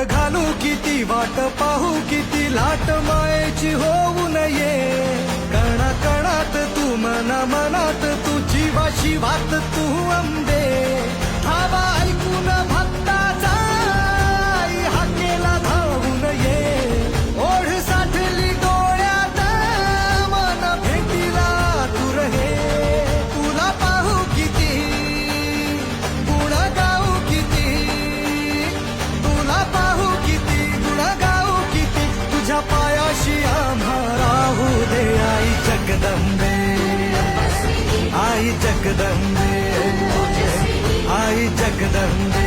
घालू किती वाट पाहू किती लाट मायेची होऊ नये कणा कणात तू मना मनात तू जीवा शिवात तू अंबे धावा ऐकून भक्ताचा आई हाकेला धावून ये ओढ साठली डोळ्यात मन भेटीला तू रहे तुला पाहू किती गुण गाऊ किती तुला पाहू किती गुण गाऊ किती तुझ्या पायाशी आम्हा राहू दे आई जगदंबे आई जगदंबे आई जगदंबे